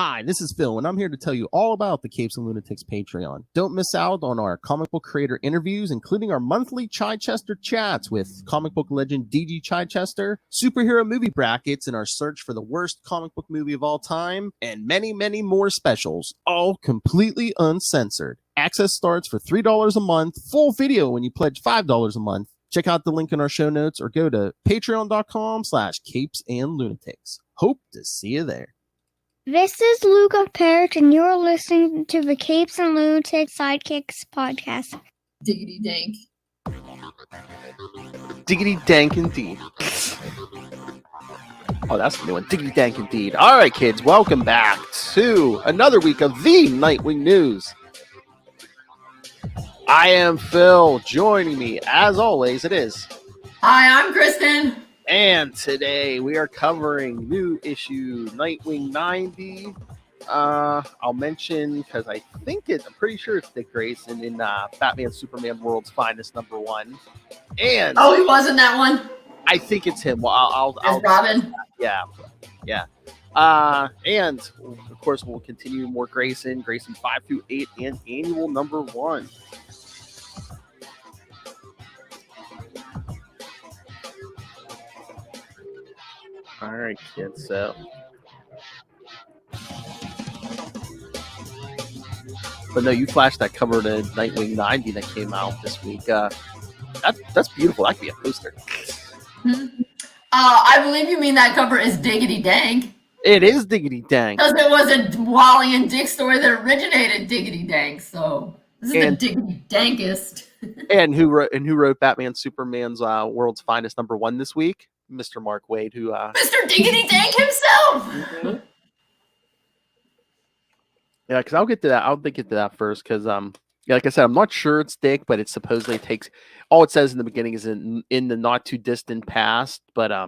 Hi, this is Phil, and I'm here to tell you all about the Capes and Lunatics Patreon. Don't miss out on our comic book creator interviews, including our monthly Chichester chats with comic book legend DG Chichester, superhero movie brackets in our search for the worst comic book movie of all time, and many, many more specials, all completely uncensored. Access starts for $3 a month, full video when you pledge $5 a month. Check out the link in our show notes or go to patreon.com/CapesandLunatics. Hope to see you there. This is Luca Perich, and you're listening to the Capes and Lunatics Sidekicks podcast. Diggity dank. Diggity dank indeed. Oh, that's the new one. Diggity dank indeed. All right, kids, welcome back to another week of the Nightwing news. I am Phil. Joining me, as always, it is. Hi, I'm Kristen. And today we are covering new issue Nightwing 90. I'll mention because I'm pretty sure it's Dick Grayson in Batman Superman World's Finest #1. And oh, he was in that one. I think it's him. Well, I'll Robin. Yeah. And of course we'll continue more Grayson 5 through 8 and annual #1. All right, kids. So, but no, you flashed that cover to Nightwing 90 that came out this week. That's beautiful. That could be a poster. I believe you mean that cover is Diggity Dank. It is Diggity Dank because it was a Wally and Dick story that originated Diggity Dank. So this is the Diggity Dankest. and who wrote Batman Superman's World's Finest #1 this week? Mr. Mark Waid, who Mr. Diggity Dank himself. Mm-hmm. Yeah, because I'll get to that first. Because like I said, I'm not sure it's Dick, but it supposedly takes. All it says in the beginning is in the not too distant past. But I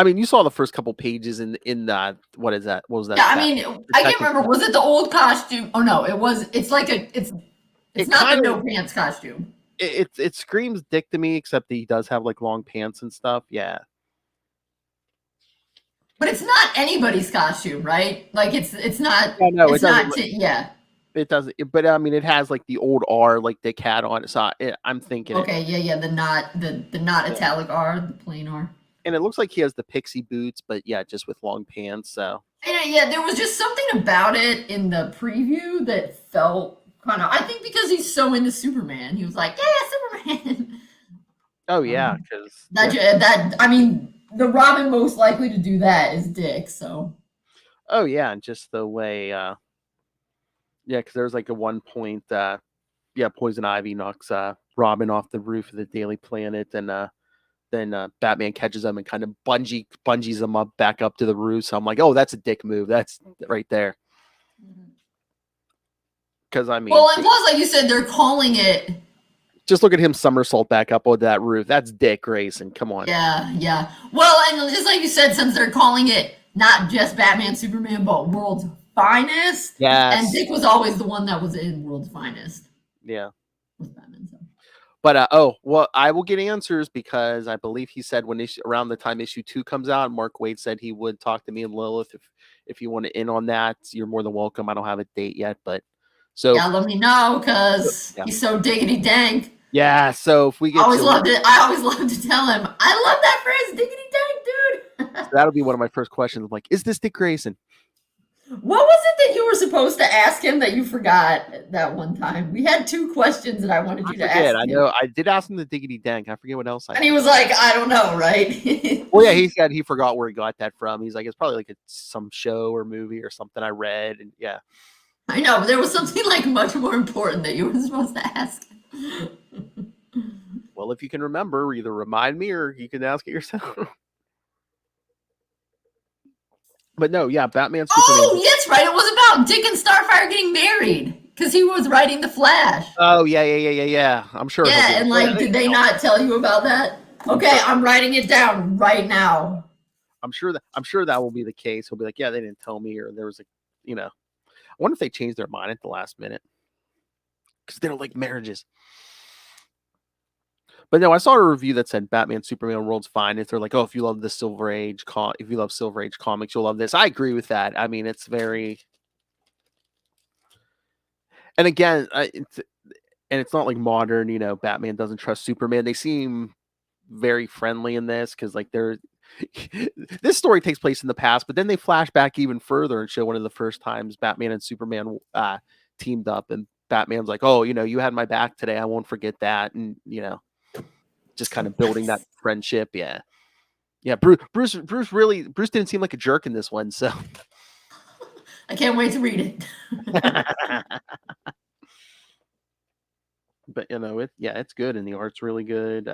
mean, you saw the first couple pages in the what is that? What was that? Yeah, I mean, I can't remember. Was it the old costume? Oh no, it was. It's like it's not the no pants costume. It screams Dick to me, except he does have like long pants and stuff. Yeah. But it's not anybody's costume, right? Like it's not. Yeah, no, it's not. Yeah. It doesn't. But I mean, it has like the old R, like Dick had on it. So I'm thinking. Okay. Yeah. The not italic R, the plain R. And it looks like he has the pixie boots, but yeah, just with long pants. So. Yeah. There was just something about it in the preview that felt. I think because he's so into Superman, he was like, "Yeah, Superman." Oh yeah, because that I mean, the Robin most likely to do that is Dick. So. Oh yeah, and just the way, yeah, because there's like a one point, Poison Ivy knocks Robin off the roof of the Daily Planet, and then Batman catches him and kind of bungees him up back up to the roof. So I'm like, oh, that's a Dick move. That's right there. Because I mean, well, and plus, like you said, they're calling it. Just look at him somersault back up on that roof. That's Dick Grayson. Come on. Yeah. Well, and just like you said, since they're calling it not just Batman, Superman, but World's Finest. Yes. And Dick was always the one that was in World's Finest. Yeah. With Batman. So. But I will get answers because I believe he said around the time issue 2 comes out, Mark Waid said he would talk to me and Lilith if you want to in on that. You're more than welcome. I don't have a date yet, but. So yeah, let me know because he's so diggity dank. Yeah, so if we get I always loved to tell him, I love that phrase, diggity dank, dude. So that'll be one of my first questions. I'm like, is this Dick Grayson? What was it that you were supposed to ask him that you forgot that one time? We had 2 questions that I wanted you to ask him. I know. I did ask him the diggity dank. I forget what else I And he was like, I don't know, right? Well, yeah, he said he forgot where he got that from. He's like, it's probably like some show or movie or something I read, and yeah. I know, but there was something like much more important that you were supposed to ask. Well, if you can remember, either remind me or you can ask it yourself. But no, yeah, Batman Superman. Oh, that's right. It was about Dick and Starfire getting married because he was writing The Flash. Oh, yeah. I'm sure. Yeah, and like, did they not tell you about that? Okay, I'm writing it down right now. I'm sure that will be the case. He'll be like, yeah, they didn't tell me, or there was I wonder if they changed their mind at the last minute because they don't like marriages. But no, I saw a review that said Batman Superman World's fine. If they're like, oh, if you love the Silver Age, if you love Silver Age comics, you'll love this. I agree with that. I mean, it's very, and again, it's not like modern. You know, Batman doesn't trust Superman. They seem very friendly in this because like they're this story takes place in the past, but then they flash back even further and show one of the first times Batman and Superman teamed up, and Batman's like, oh, you know, you had my back today, I won't forget that. And you know, just kind of building that friendship. Yeah, Bruce didn't seem like a jerk in this one, so I can't wait to read it. but you know, it's good, and the art's really good.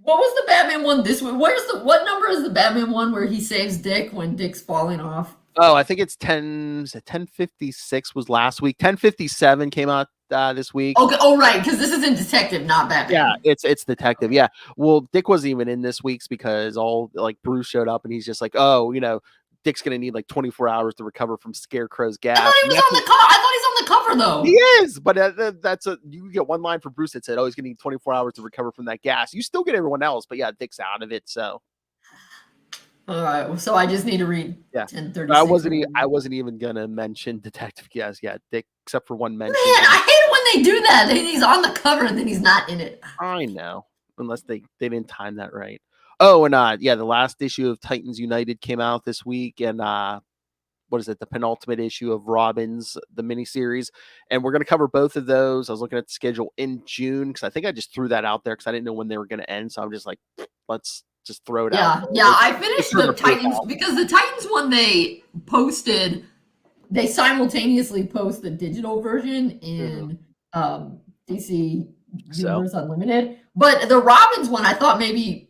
What was the Batman one this week? What number is the Batman one where he saves Dick when Dick's falling off? Oh, I think it's 1056 was last week. 1057 came out this week. Okay, oh right, because this is in Detective, not Batman. Yeah, it's Detective. Yeah. Well, Dick wasn't even in this week's because Bruce showed up and he's just like, oh, you know, Dick's gonna need like 24 hours to recover from Scarecrow's gas. I thought he was on the cover. I thought he's on the cover though. He is, but you get one line from Bruce that said, "Oh, he's gonna need 24 hours to recover from that gas." You still get everyone else, but yeah, Dick's out of it. So, all right. So I just need to read. Yeah, 1036. I wasn't even gonna mention Detective Gas. Yeah, Dick, except for one mention. Man, I hate it when they do that. He's on the cover and then he's not in it. I know, unless they didn't time that right. Oh, and the last issue of Titans United came out this week, and what is it? The penultimate issue of Robins, the miniseries, and we're going to cover both of those. I was looking at the schedule in June because I think I just threw that out there because I didn't know when they were going to end. So I'm just like, let's just throw it out. Yeah, I finished the Titans because the Titans one they posted. They simultaneously post the digital version in DC Universe Unlimited, but the Robins one I thought maybe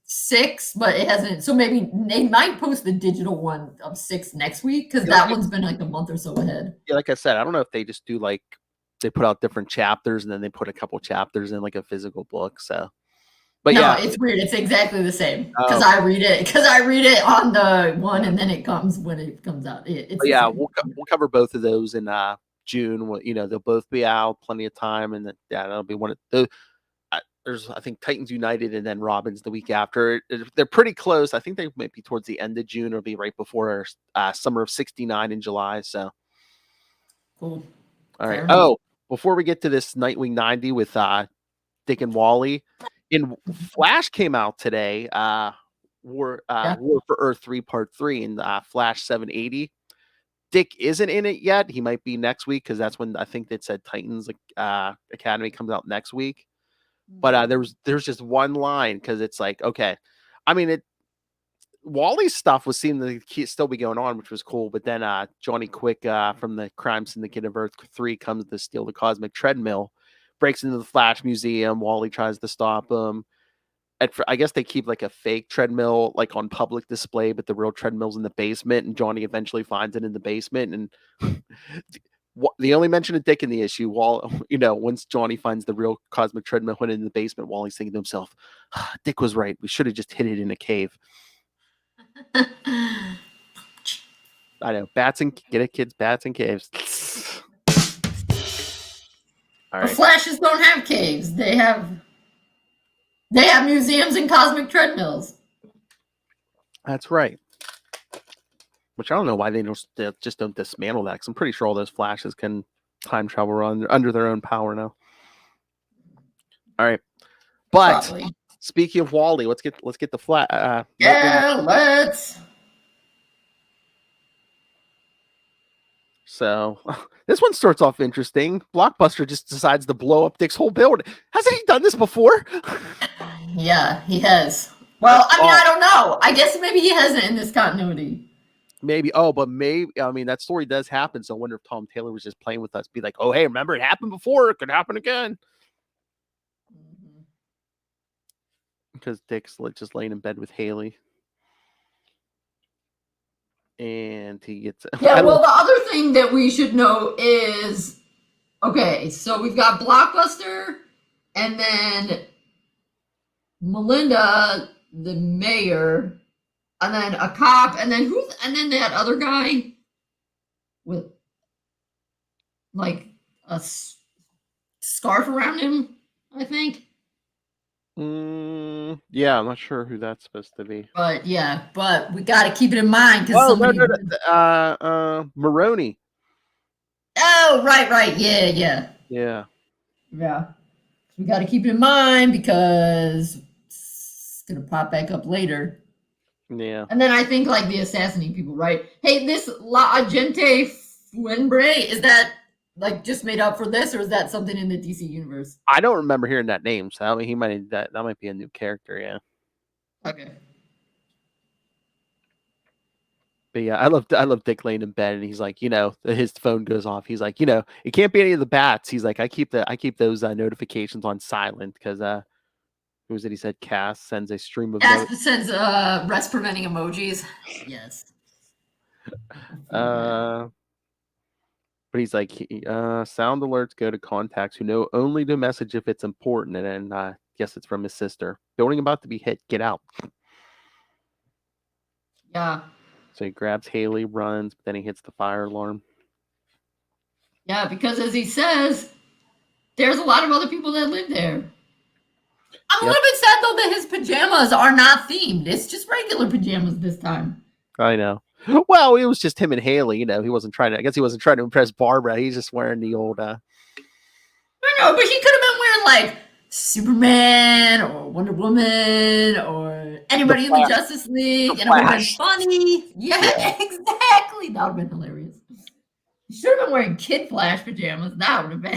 6, but it hasn't. So maybe they might post the digital one of 6 next week because that one's been like a month or so ahead. Yeah, like I said, I don't know if they just do like they put out different chapters and then they put a couple chapters in like a physical book. So, but no, it's weird. It's exactly the same because I read it on the one and then it comes when it comes out. We'll cover both of those in June. You know, they'll both be out, plenty of time, and that'll be one of the. There's, I think, Titans United and then Robins the week after. They're pretty close. I think they might be towards the end of June. It'll be right before summer of '69 in July. So, cool. All right. Oh, before we get to this Nightwing 90 with Dick and Wally, in Flash came out today. War for Earth 3 Part 3 in Flash 780. Dick isn't in it yet. He might be next week because that's when I think they said Titans Academy comes out next week. But there's just one line because it's like, okay, I mean, Wally's stuff was seeming to still be going on, which was cool. But then Johnny Quick from the Crime Syndicate of Earth 3 comes to steal the cosmic treadmill, breaks into the Flash Museum. Wally tries to stop him. I guess they keep like a fake treadmill like on public display, but the real treadmill's in the basement, and Johnny eventually finds it in the basement. And the only mention of Dick in the issue, once Johnny finds the real cosmic treadmill went in the basement, Wally's thinking to himself, Dick was right. We should have just hid it in a cave. I know. Get it, kids? Bats and caves. All right. The Flashes don't have caves. They have museums and cosmic treadmills. That's right. Which I don't know why they just don't dismantle that, because I'm pretty sure all those Flashes can time travel under their own power now. All right, but probably. Speaking of Wally, let's get the flat. Let's. So this one starts off interesting. Blockbuster just decides to blow up Dick's whole building. Hasn't he done this before? Yeah, he has. Well, I mean, I don't know. I guess maybe he hasn't in this continuity. Maybe. I mean, that story does happen. So I wonder if Tom Taylor was just playing with us, be like, oh, hey, remember it happened before. It could happen again. Because Dick's just laying in bed with Haley. And he gets... Yeah, well, the other thing that we should know is... Okay, so we've got Blockbuster, and then Melinda, the mayor... And then a cop, and then that other guy with like a scarf around him, I think. Yeah, I'm not sure who that's supposed to be. But yeah, but we got to keep it in mind because somebody. Maroney. Oh, right, yeah. Yeah. We got to keep it in mind because it's gonna pop back up later. Yeah. And then I think like the assassinate people, right? Hey, this La Agente Fuenbre, is that like just made up for this, or is that something in the DC universe? I don't remember hearing that name, so he might that might be a new character, yeah. Okay. But yeah, I love Dick laying in bed, and he's like, his phone goes off. He's like, it can't be any of the bats. He's like, I keep those notifications on silent because who was it? He said Cass sends a stream of Cass sends rest preventing emojis. Yes. but he's like, sound alerts go to contacts who know only to message if it's important, and then guess it's from his sister. Building about to be hit. Get out. Yeah. So he grabs Haley, runs, but then he hits the fire alarm. Yeah, because as he says, there's a lot of other people that live there. I'm a little bit sad though that his pajamas are not themed. It's just regular pajamas this time. I know. Well, it was just him and Haley. He wasn't trying to. I guess he wasn't trying to impress Barbara. He's just wearing the old. I know, but he could have been wearing like Superman or Wonder Woman or anybody in the Justice League, and it would have been funny. Yeah, exactly. That would have been hilarious. He should have been wearing Kid Flash pajamas. That would have been.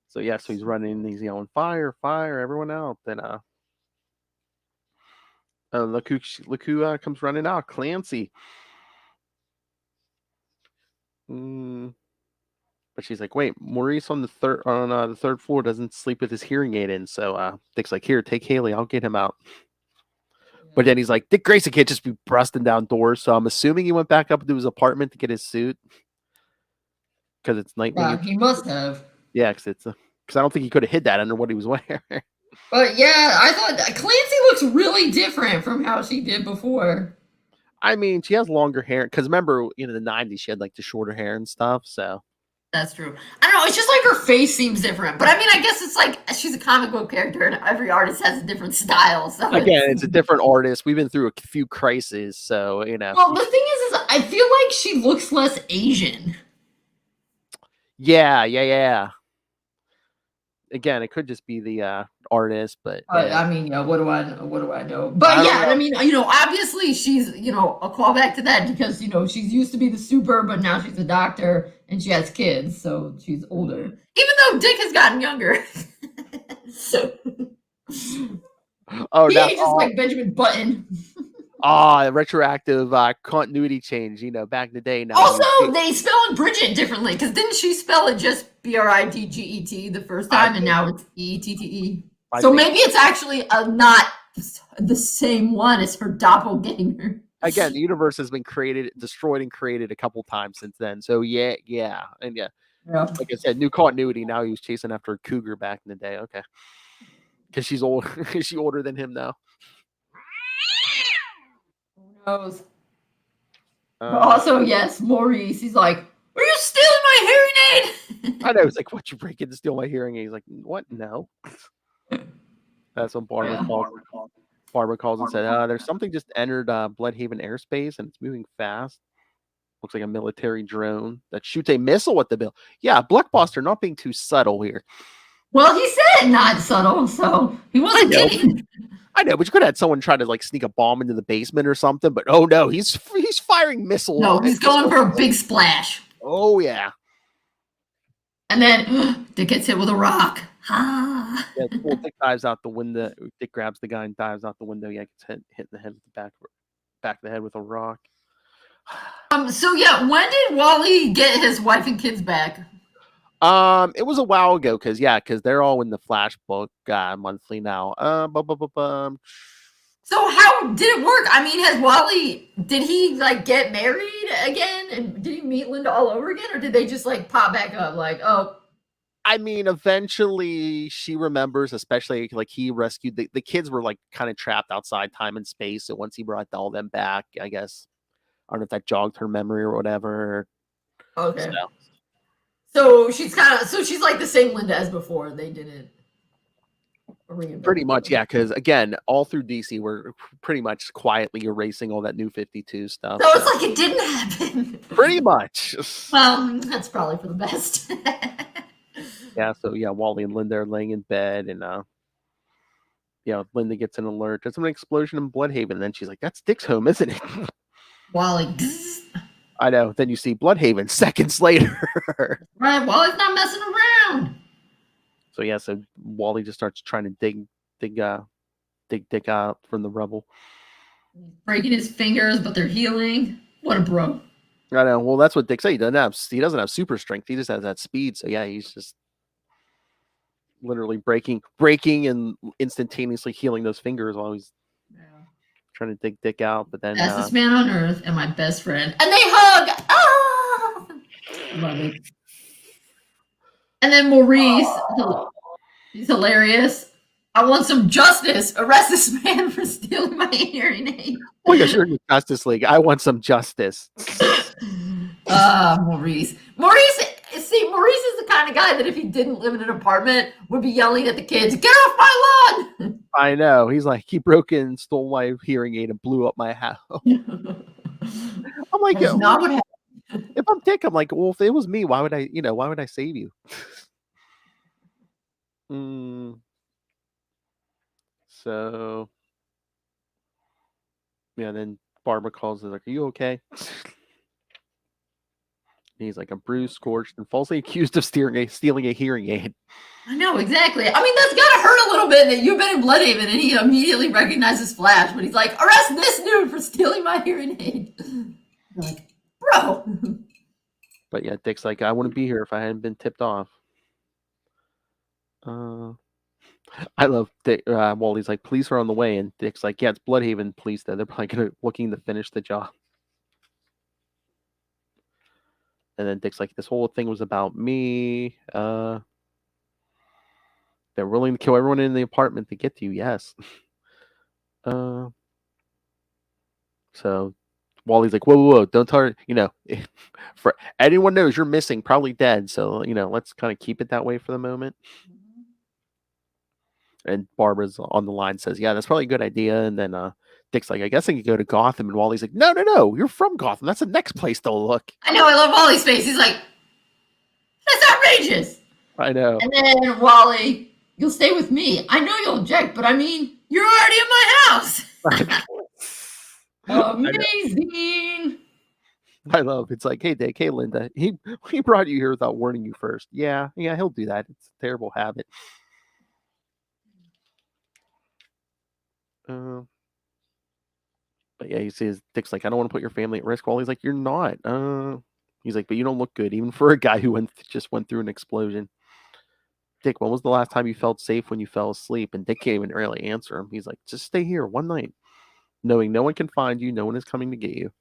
So yeah, so he's running. He's yelling, "Fire! Fire! Everyone out!" Then look who comes running out. Clancy. But she's like, "Wait, Maurice on the third floor doesn't sleep with his hearing aid in." So Dick's like, "Here, take Haley. I'll get him out." But then he's like, Dick Grayson can't just be busting down doors. So I'm assuming he went back up to his apartment to get his suit because it's Nightwing. Yeah, he must have. Yeah, because I don't think he could have hid that under what he was wearing. But yeah, I thought Clancy looks really different from how she did before. I mean, she has longer hair because remember, in the '90s, she had like the shorter hair and stuff. So that's true. I don't know. It's just like her face seems different. But I mean, I guess it's like she's a comic book character, and every artist has a different style. So again, it's a different artist. We've been through a few crises, so Well, the thing is I feel like she looks less Asian. Yeah. Again, it could just be the artist, but I mean, what do I know? But I mean, obviously she's, a callback to that because, she's used to be the super, but now she's a doctor and she has kids, so she's older. Even though Dick has gotten younger. He ages like Benjamin Button. Retroactive continuity change, back in the day. Now, also, they spell Bridget differently because didn't she spell it just Britget the first time, and now it's Ette? So maybe it's actually not the same one as her doppelganger. Again, the universe has been destroyed and created a couple times since then. So yeah, and yeah. Like I said, new continuity. Now he was chasing after a cougar back in the day. Okay, because she's old. Is she older than him now? Who knows? But also, yes, Maurice. He's like, "Are you stealing my hearing aid?" I know. He's like, "What, you break in to steal my hearing aid?" He's like, "What? No." That's when Barbara called. Barbara calls and said, "There's something just entered Bloodhaven airspace, and it's moving fast. Looks like a military drone that shoots a missile at the bill." Yeah, Blockbuster not being too subtle here. Well, he said not subtle, so he wasn't kidding. I know, but you could have had someone try to sneak a bomb into the basement or something. But oh no, he's firing missiles. No, he's going for a big splash. Oh yeah. And then Dick gets hit with a rock. Yeah, Dick dives out the window. Dick grabs the guy and dives out the window. Yeah, gets hit in the head with the back of the head with a rock. So yeah, when did Wally get his wife and kids back? It was a while ago because they're all in the Flash book monthly now. So how did it work? I mean, did he get married again, and did he meet Linda all over again, or did they just pop back up? I mean, eventually she remembers, especially he rescued the kids were kind of trapped outside time and space. So once he brought all them back, I guess I don't know if that jogged her memory or whatever. Okay. So she's like the same Linda as before. They didn't reinvent Pretty much, her. yeah. Because again, all through DC, we're pretty much quietly erasing all that New 52 stuff. So it's like it didn't happen. Pretty much. Well, that's probably for the best. Yeah. So yeah, Wally and Linda are laying in bed, and Linda gets an alert. There's an explosion in Bloodhaven, and then she's like, "That's Dick's home, isn't it?" Wally. I know. Then you see Bloodhaven seconds later. Right, Wally's not messing around. So yeah, so Wally just starts trying to dig Dick out from the rubble. Breaking his fingers, but they're healing. What a bro. I know. Well, that's what Dick said. He doesn't have super strength. He just has that speed. So yeah, he's just literally breaking and instantaneously healing those fingers while he's trying to dig Dick out. But then fastest man on earth and my best friend, and they hug. Ah! Love it. And then Maurice, he's hilarious. I want some justice. Arrest this man for stealing my hearing aid. Oh my gosh, you're in the Justice League. I want some justice. Maurice. Maurice is the kind of guy that if he didn't live in an apartment would be yelling at the kids, "Get off my lawn!" I know. He's like, he broke in, stole my hearing aid, and blew up my house. I'm like, That's not what happened. If I'm Dick, I'm like, well, if it was me, why would I save you? So, yeah, then Barbara calls and like, "Are you okay?" And he's like, "I'm bruised, scorched, and falsely accused of stealing a hearing aid." I know, exactly. I mean, that's gotta hurt a little bit that you've been in Bloodhaven and he immediately recognizes Flash, but he's like, "Arrest this dude for stealing my hearing aid." You're like, bro. But yeah, Dick's like, "I wouldn't be here if I hadn't been tipped off." I love Dick. Wally's like, "Police are on the way," and Dick's like, "Yeah, it's Bloodhaven police. They're probably looking to finish the job." And then Dick's like, "This whole thing was about me. They're willing to kill everyone in the apartment to get to you." Yes. So Wally's like, whoa, don't tell her, for anyone knows you're missing, probably dead. So, let's kind of keep it that way for the moment. And Barbara's on the line, says, "Yeah, that's probably a good idea." And then Dick's like, "I guess I could go to Gotham." And Wally's like, no, you're from Gotham. That's the next place to look. I know, I love Wally's face. He's like, "That's outrageous." I know. And then Wally, "You'll stay with me. I know you'll object, but I mean, you're already in my house." Amazing. I love it's like, "Hey Dick, hey Linda, he brought you here without warning you first." Yeah, he'll do that. It's a terrible habit. But yeah, he says, Dick's like, "I don't want to put your family at risk." Wally's like, "You're not." He's like, "But you don't look good, even for a guy who just went through an explosion." Dick, when was the last time you felt safe when you fell asleep? And Dick can't even really answer him. He's like, "Just stay here one night, knowing no one can find you, no one is coming to get you."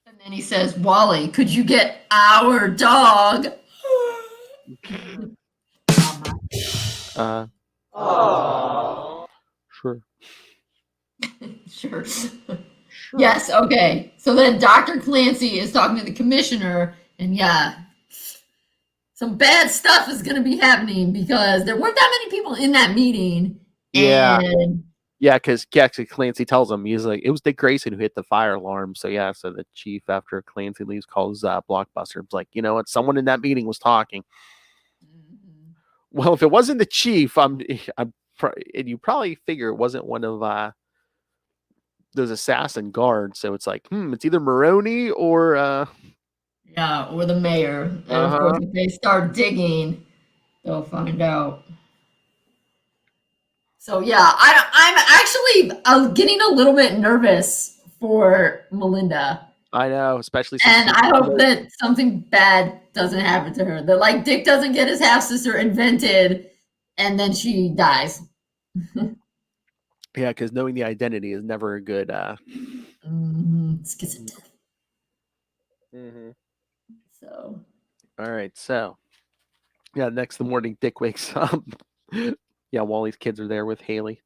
And then he says, "Wally, could you get our dog?" Sure. Sure. Yes, okay. So then Dr. Clancy is talking to the commissioner, and yeah, some bad stuff is going to be happening because there weren't that many people in that meeting. Yeah. And yeah, because Clancy tells him, he's like, it was Dick Grayson who hit the fire alarm. So yeah, so the chief, after Clancy leaves, calls Blockbuster. It's like, you know what? Someone in that meeting was talking. Mm-hmm. Well, if it wasn't the chief, and you probably figure it wasn't one of those assassin guards. So it's like, it's either Maroney or yeah, or the mayor. And of course, if they start digging, they'll find out. So yeah, I'm actually getting a little bit nervous for Melinda. I know, especially and I hope that something bad doesn't happen to her. That like Dick doesn't get his half sister invented, and then she dies. Yeah, because knowing the identity is never a good. It's kiss of death. So. All right, so. Yeah, next morning, Dick wakes up. Yeah, Wally's kids are there with Haley.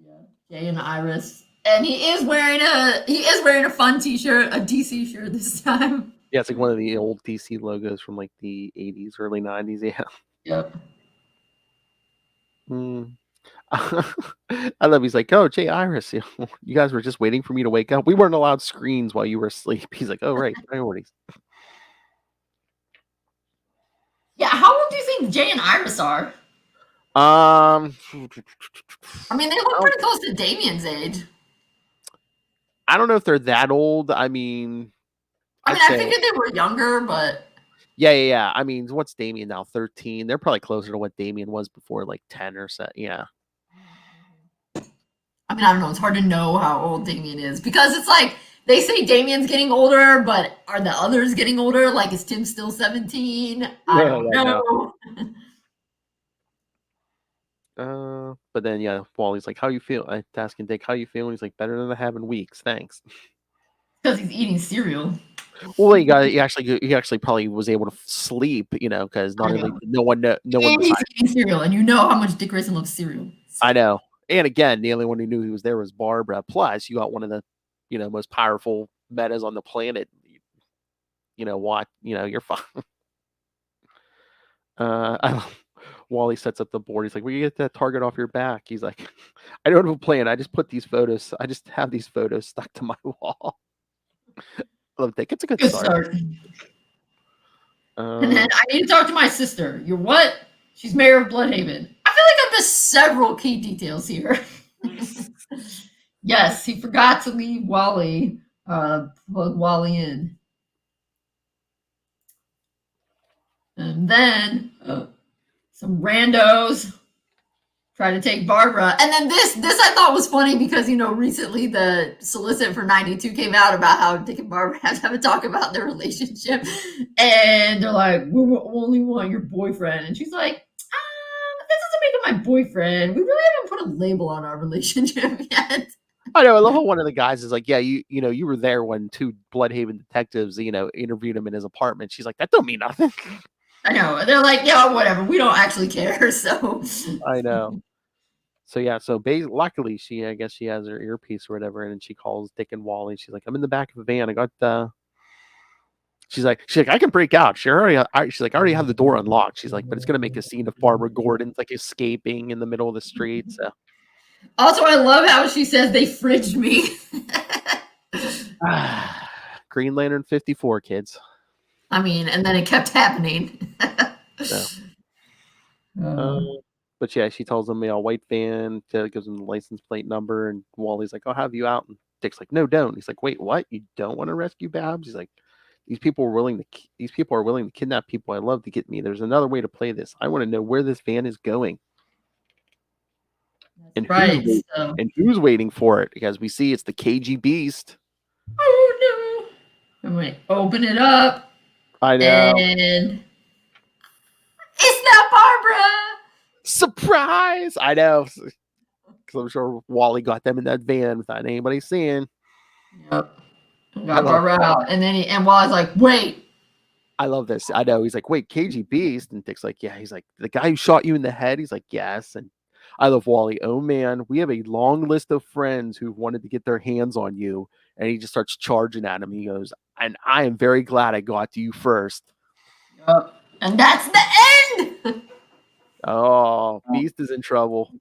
Yeah, Jay and Iris, and he is wearing a fun T-shirt, a DC shirt this time. Yeah, it's like one of the old DC logos from like the 80s, early 90s. Yeah. Yep. I love. He's like, oh, Jay Iris, you guys were just waiting for me to wake up. We weren't allowed screens while you were asleep. He's like, oh, right, priorities. Yeah, how old do you think Jay and Iris are? I mean, they look pretty close to Damien's age. I don't know if they're that old. I mean, I figured they were younger, but yeah. I mean, what's Damien now? 13. They're probably closer to what Damien was before, like 10 or so. Yeah. I mean, I don't know. It's hard to know how old Damien is because it's like they say Damien's getting older, but are the others getting older? Like, is Tim still 17? I don't know. But then yeah, Wally's like, "How you feel?" I asking Dick, "How you feeling?" He's like, "Better than I have in weeks, thanks." Because he's eating cereal. Well, he actually probably was able to sleep, because not only no one he's eating cereal, and you know how much Dick Grayson loves cereal. I know, and again, the only one who knew he was there was Barbara. Plus, you got one of the most powerful metas on the planet. What? You're fine. Wally sets up the board. He's like, "Will you get that target off your back?" He's like, "I don't have a plan. I just put these photos. I just have these photos stuck to my wall." I love that. It's a good start. And then I need to talk to my sister. You're what? She's mayor of Bloodhaven. I feel like I've missed several key details here. Yes, he forgot to leave Wally. Plug Wally in. And then some randos try to take Barbara. And then this I thought was funny because, recently the solicit for 92 came out about how Dick and Barbara have to have a talk about their relationship. And they're like, we only want your boyfriend. And she's like, that doesn't make him my boyfriend. We really haven't put a label on our relationship yet. I know. I love how one of the guys is like, "Yeah, you were there when two Bloodhaven detectives, interviewed him in his apartment." She's like, "That don't mean nothing." I know. They're like, yeah, whatever. We don't actually care. So I know. So yeah, luckily I guess she has her earpiece or whatever, and then she calls Dick and Wally. She's like, "I'm in the back of a van. I got." She's like, "I can break out." She's like, "I already have the door unlocked." She's like, "But it's gonna make a scene of Barbara Gordon's like escaping in the middle of the street." So. Also, I love how she says they fridged me. Green Lantern 54, kids. I mean, and then it kept happening. But yeah, she tells him, white van, gives him the license plate number, and Wally's like, "I'll have you out." And Dick's like, "No, don't." He's like, "Wait, what? You don't want to rescue Babs?" He's like, These people are willing to kidnap people I love to get me. There's another way to play this. I want to know where this van is going." And who's waiting for it? Because we see it's the KG Beast. Oh no! I'm like, open it up. I know. And it's not Barbara. Surprise! I know. Because I'm sure Wally got them in that van without anybody seeing. Yep. Got Barbara out. And then Wally's like, wait. I love this. I know. He's like, "Wait, KG Beast?" And Dick's like, "Yeah." He's like, "The guy who shot you in the head?" He's like, "Yes." And I love Wally. "Oh man, we have a long list of friends who've wanted to get their hands on you." And he just starts charging at him. He goes, "And I am very glad I got to you first." Yep. And that's the end. Oh, Beast is in trouble.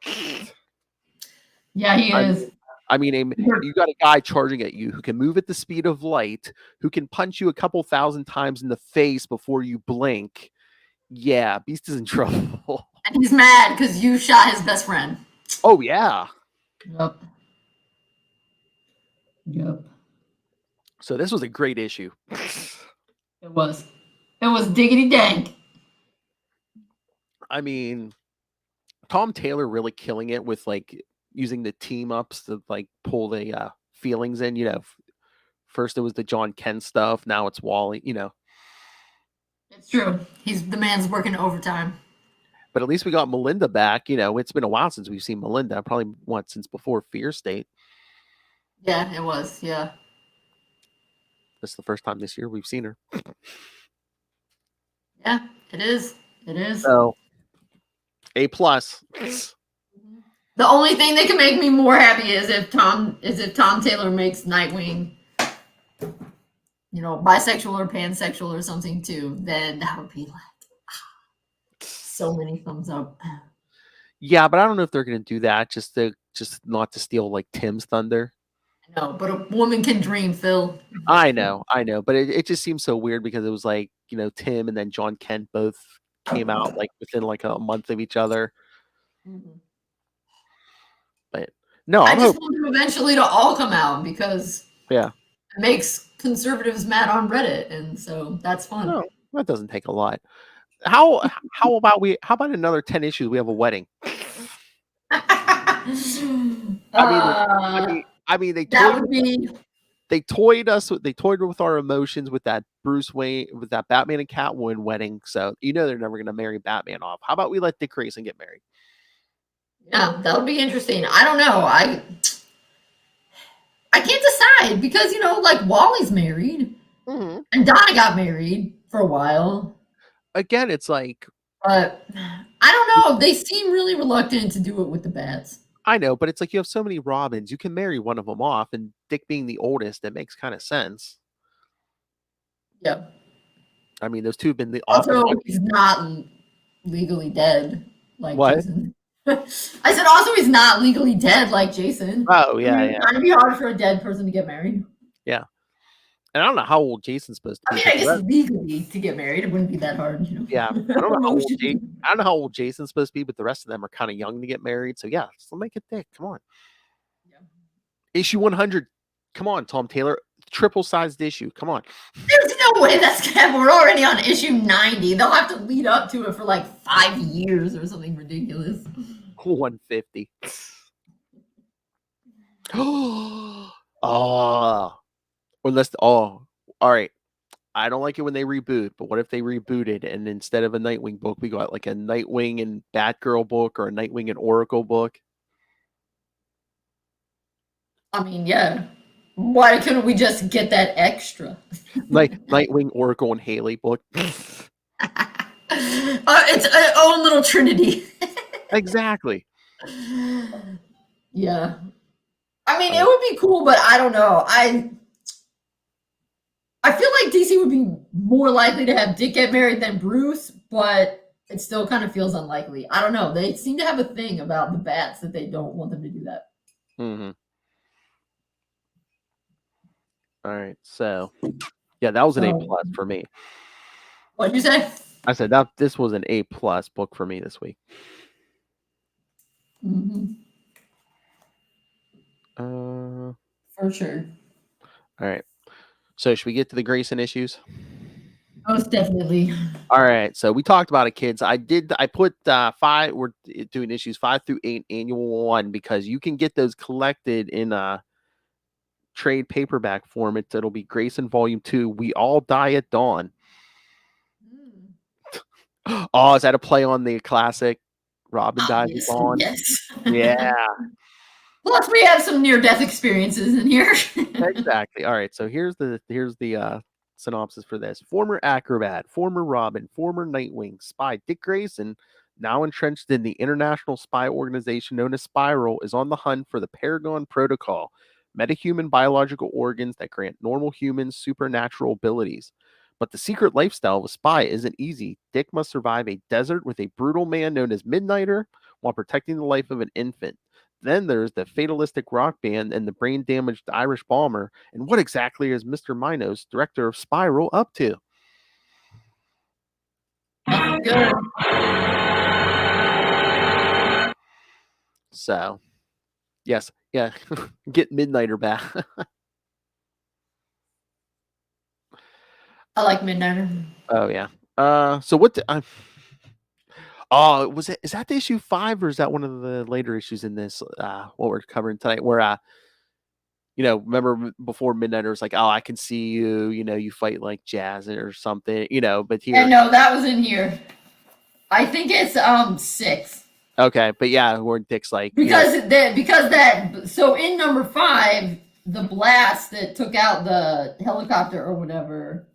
Yeah, he is. I mean, you got a guy charging at you who can move at the speed of light, who can punch you a couple thousand times in the face before you blink. Yeah, Beast is in trouble. And he's mad because you shot his best friend. Oh, yeah. Yep. So this was a great issue. It was. It was diggity dank. I mean, Tom Taylor really killing it with using the team ups to pull the feelings in. First it was the John Kent stuff. Now it's Wally. It's true. The man's working overtime. But at least we got Melinda back. It's been a while since we've seen Melinda. Probably since before Fear State. Yeah, it was. Yeah. This is the first time this year we've seen her. Yeah, it is. It is. So, A+. The only thing that can make me more happy is if Tom Taylor makes Nightwing bisexual or pansexual or something too, then that would be like so many thumbs up. Yeah, but I don't know if they're going to do that just not to steal like Tim's thunder. No, but a woman can dream, Phil. I know, but it just seems so weird because it was like, Tim and then John Kent both came out like within like a month of each other. Mm-hmm. But no, I I'm just hoping want them eventually to all come out because it makes conservatives mad on Reddit, and so that's fun. No, that doesn't take a lot. How about another 10 issues? We have a wedding. I mean, they toyed us. They toyed with our emotions with that Bruce Wayne, with that Batman and Catwoman wedding. So they're never going to marry Batman off. How about we let Dick Grayson get married? Yeah, that would be interesting. I don't know. I can't decide because like Wally's married, and Donna got married for a while. Again, it's like, but I don't know. They seem really reluctant to do it with the Bats. I know, but it's like you have so many Robins. You can marry one of them off, and Dick being the oldest, that makes kind of sense. Yeah. I mean, those two have been also he's not legally dead like what? Jason. I said also he's not legally dead like Jason. Oh yeah, yeah. It's kind of be hard for a dead person to get married. Yeah. And I don't know how old Jason's supposed to be. I guess legally to get married, it wouldn't be that hard, Yeah, I don't know how old Jason's supposed to be, but the rest of them are kind of young to get married. So yeah, so make it Dick. Come on. Yeah. Issue 100. Come on, Tom Taylor. Triple-sized issue. Come on. There's no way that's gonna happen. We're already on issue 90. They'll have to lead up to it for like 5 years or something ridiculous. 150. All right. I don't like it when they reboot, but what if they rebooted and instead of a Nightwing book, we got like a Nightwing and Batgirl book or a Nightwing and Oracle book? I mean, yeah. Why couldn't we just get that extra? Like Nightwing, Oracle, and Haley book. It's an own little trinity. Exactly. Yeah. I mean, it would be cool, but I don't know. I feel like DC would be more likely to have Dick get married than Bruce, but it still kind of feels unlikely. I don't know. They seem to have a thing about the Bats that they don't want them to do that. Mm-hmm. All right. So, yeah, that was an A+ for me. What'd you say? I said this was an A+ book for me this week. Mm-hmm. For sure. All right. So should we get to the Grayson issues? Most definitely. All right. So we talked about it, kids. I put 5. We're doing issues 5 through 8, annual 1, because you can get those collected in a trade paperback form. It'll be Grayson Volume 2. We All Die at Dawn. Oh, is that a play on the classic Robin Dies at Dawn? Yes. Yeah. Plus, we have some near-death experiences in here. Exactly. All right. So here's the synopsis for this. Former acrobat, former Robin, former Nightwing spy Dick Grayson, now entrenched in the international spy organization known as Spiral, is on the hunt for the Paragon Protocol, metahuman biological organs that grant normal humans supernatural abilities. But the secret lifestyle of a spy isn't easy. Dick must survive a desert with a brutal man known as Midnighter while protecting the life of an infant. Then there's the fatalistic rock band and the brain-damaged Irish bomber. And what exactly is Mr. Minos, director of Spiral, up to? Good. So, yes, yeah, get Midnighter back. I like Midnighter. Oh yeah. So what? Oh, is that the issue 5 or is that one of the later issues in this? What we're covering tonight, where remember before Midnighter was like, oh, I can see you. You fight like Jazz or something. But here. Yeah, no, that was in here. I think it's 6. Okay, but yeah, where Dick's like so in number 5, the blast that took out the helicopter or whatever,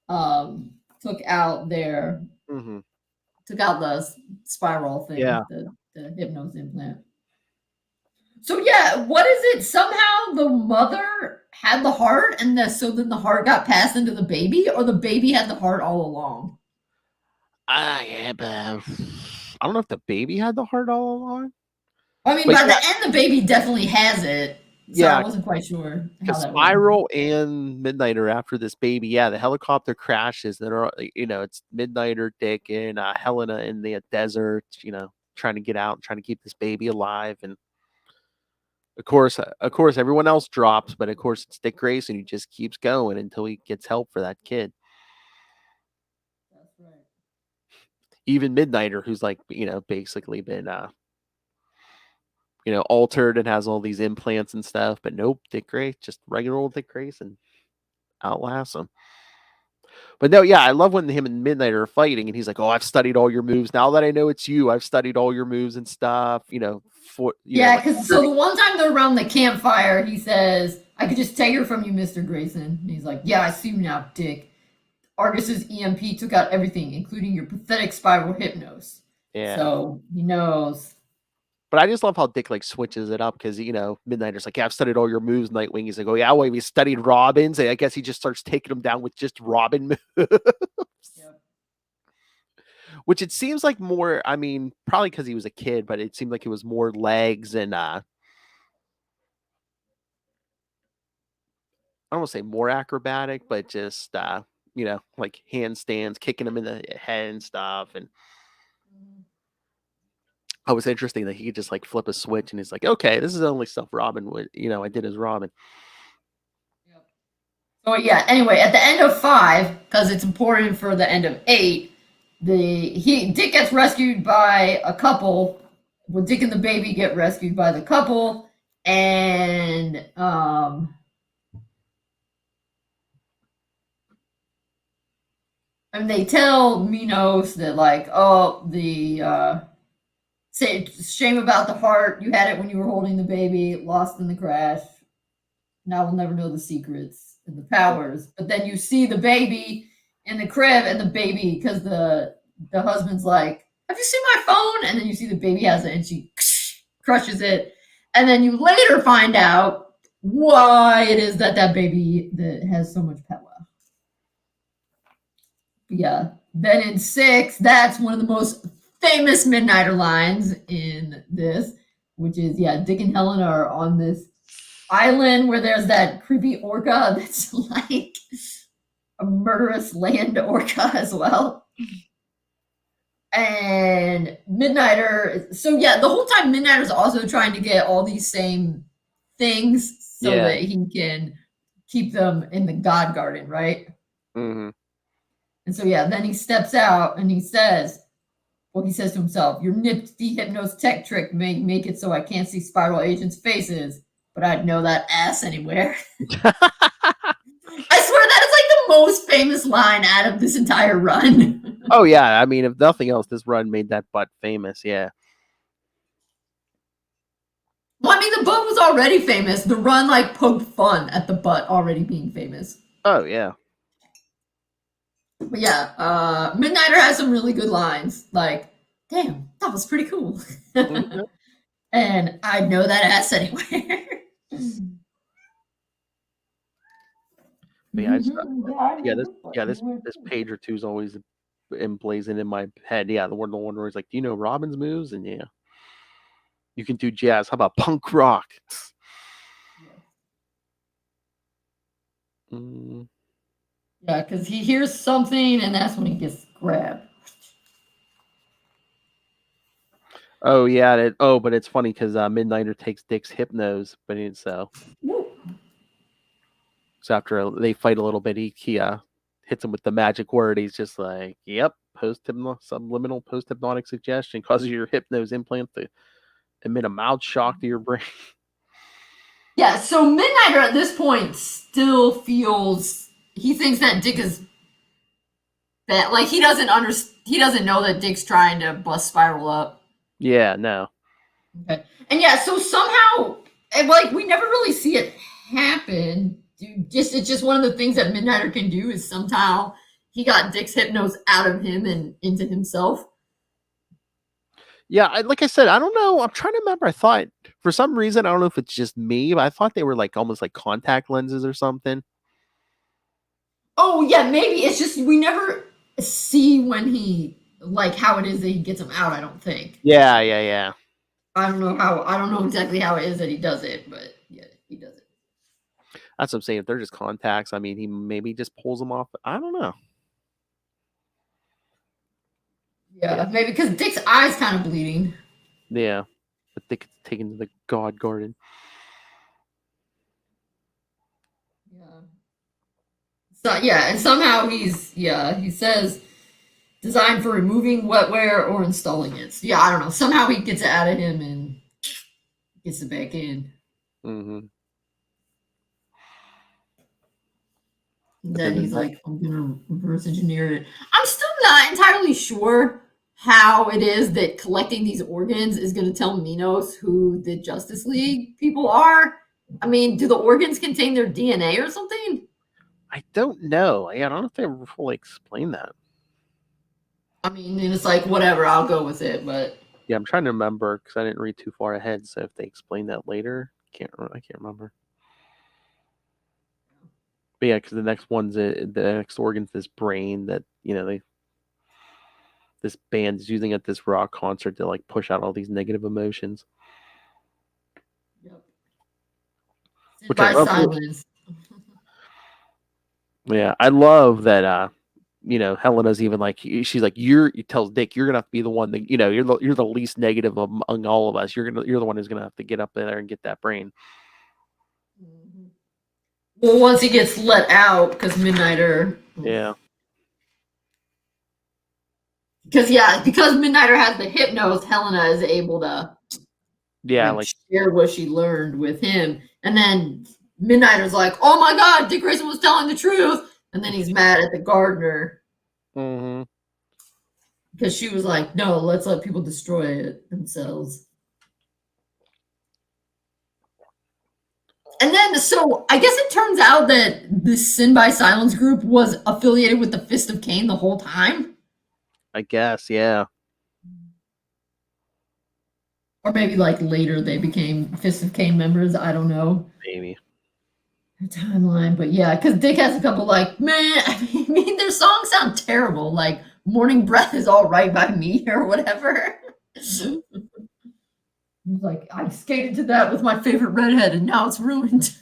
took out their. Mm-hmm. Took out the spiral thing, yeah. the hypnose implant. So yeah, what is it? Somehow the mother had the heart, and so then the heart got passed into the baby, or the baby had the heart all along? Yeah, but I don't know if the baby had the heart all along. I mean, But by the end, the baby definitely has it. So yeah, I wasn't quite sure how that worked. Spiral and Midnighter after this baby, yeah, the helicopter crashes. Then it's Midnighter, Dick, and Helena in the desert, trying to get out, trying to keep this baby alive, and of course, everyone else drops, but of course it's Dick Grayson who just keeps going until he gets help for that kid. That's right. Even Midnighter, who's like, basically been altered and has all these implants and stuff. But nope, Dick Grayson, just regular old Dick Grayson, outlasts him. But no, yeah, I love when him and Midnighter are fighting, and he's like, "Oh, I've studied all your moves. Now that I know it's you, I've studied all your moves and stuff." Yeah, because so the one time they're around the campfire, he says, "I could just take her from you, Mr. Grayson." And he's like, "Yeah, I see you now, Dick. Argus's EMP took out everything, including your pathetic spiral hypnos." Yeah. So he knows. But I just love how Dick switches it up because Midnighter's like, "Yeah, I've studied all your moves." Nightwing, he's like, "Oh yeah, well, we studied Robin's." And I guess he just starts taking them down with just Robin moves. Yep. Which it seems like more. I mean, probably because he was a kid, but it seemed like it was more legs and I don't want to say more acrobatic, but just like handstands, kicking him in the head and stuff. And it was interesting that he could just flip a switch and he's like, "Okay, this is the only stuff Robin would, I did as Robin." Yep. So yeah. Anyway, at the end of 5, because it's important for the end of 8, Dick gets rescued by a couple. Well, Dick and the baby get rescued by the couple, and they tell Minos that say shame about the heart. You had it when you were holding the baby, lost in the crash. Now we'll never know the secrets and the powers. But then you see the baby in the crib, and the baby, because the husband's like, "Have you seen my phone?" And then you see the baby has it, and she crushes it. And then you later find out why it is that baby that has so much power. Yeah. Then in 6, that's one of the most famous Midnighter lines in this, which is, Dick and Helena are on this island where there's that creepy orca that's like a murderous land orca as well. And Midnighter, so yeah, the whole time Midnighter's also trying to get all these same things so that he can keep them in the God Garden, right? Mm-hmm. And so then he steps out and he says to himself, "Your nifty hypnos tech trick may make it so I can't see spiral agents' faces, but I'd know that ass anywhere." I swear that is the most famous line out of this entire run. Oh yeah, I mean, if nothing else, this run made that butt famous. Yeah. Well, I mean, the butt was already famous. The run poked fun at the butt already being famous. Oh yeah. But yeah, Midnighter has some really good lines. Like, "Damn, that was pretty cool." Mm-hmm. And I'd know that ass anywhere. This page or two is always emblazoned in my head. Yeah, the one where he's like, "Do you know Robin's moves?" And yeah, you can do jazz. How about punk rock? Yeah, because he hears something, and that's when he gets grabbed. Oh yeah, but it's funny because Midnighter takes Dick's hypnos, but it's so after they fight a little bit, he hits him with the magic word. He's just like, "Yep, subliminal post hypnotic suggestion causes your hypnos implant to emit a mild shock to your brain." Yeah, so Midnighter at this point still feels, he thinks that Dick is bad. Like, he doesn't know that Dick's trying to bust Spiral up. Yeah, no. Okay. And yeah, so somehow, we never really see it happen. It's just one of the things that Midnighter can do is somehow he got Dick's hypnos out of him and into himself. Yeah, like I said, I don't know. I'm trying to remember. I thought for some reason, I don't know if it's just me, but I thought they were like almost like contact lenses or something. Oh yeah, maybe it's just we never see when he like how it is that he gets them out. I don't think. Yeah. I don't know how. I don't know exactly how it is that he does it, but yeah, he does it. That's what I'm saying. If they're just contacts, I mean, he maybe just pulls them off. I don't know. Yeah, maybe because Dick's eye's kind of bleeding. Yeah, but they could take him to the God Garden. Yeah. So yeah, and somehow he says designed for removing wetware or installing it. So, yeah, I don't know. Somehow he gets it out of him and gets it back in. Mm-hmm. Then he's like, I'm gonna reverse engineer it. I'm still not entirely sure how it is that collecting these organs is gonna tell Minos who the Justice League people are. I mean, do the organs contain their DNA or something? I don't know. I don't know if they ever fully explain that. I mean, and it's like whatever, I'll go with it, but Yeah, I'm trying to remember because I didn't read too far ahead. So if they explain that later, I can't remember. But yeah, because the next one's the next organ's this brain that this band is using at this rock concert to like push out all these negative emotions. yep. Which By I love. silence. Yeah, I love that. Helena's even like she's like you tells Dick you're gonna have to be the one that you're the least negative among all of us. You're the one who's gonna have to get up there and get that brain. Mm-hmm. Well, once he gets let out, because Midnighter. Yeah. Because Midnighter has the hypnos, Helena is able to share what she learned with him, and then Midnighter's like, "Oh my God, Dick Grayson was telling the truth," and then he's mad at the gardener because she was like, "No, let's let people destroy it themselves." And then, so I guess it turns out that this Sin by Silence group was affiliated with the Fist of Cain the whole time. I guess, yeah. Or maybe like later they became Fist of Cain members. I don't know. Maybe. Timeline, but yeah, because Dick has a couple like, man, I mean, their songs sound terrible. Like Morning Breath is all right by me or whatever. He's like, I skated to that with my favorite redhead and now it's ruined.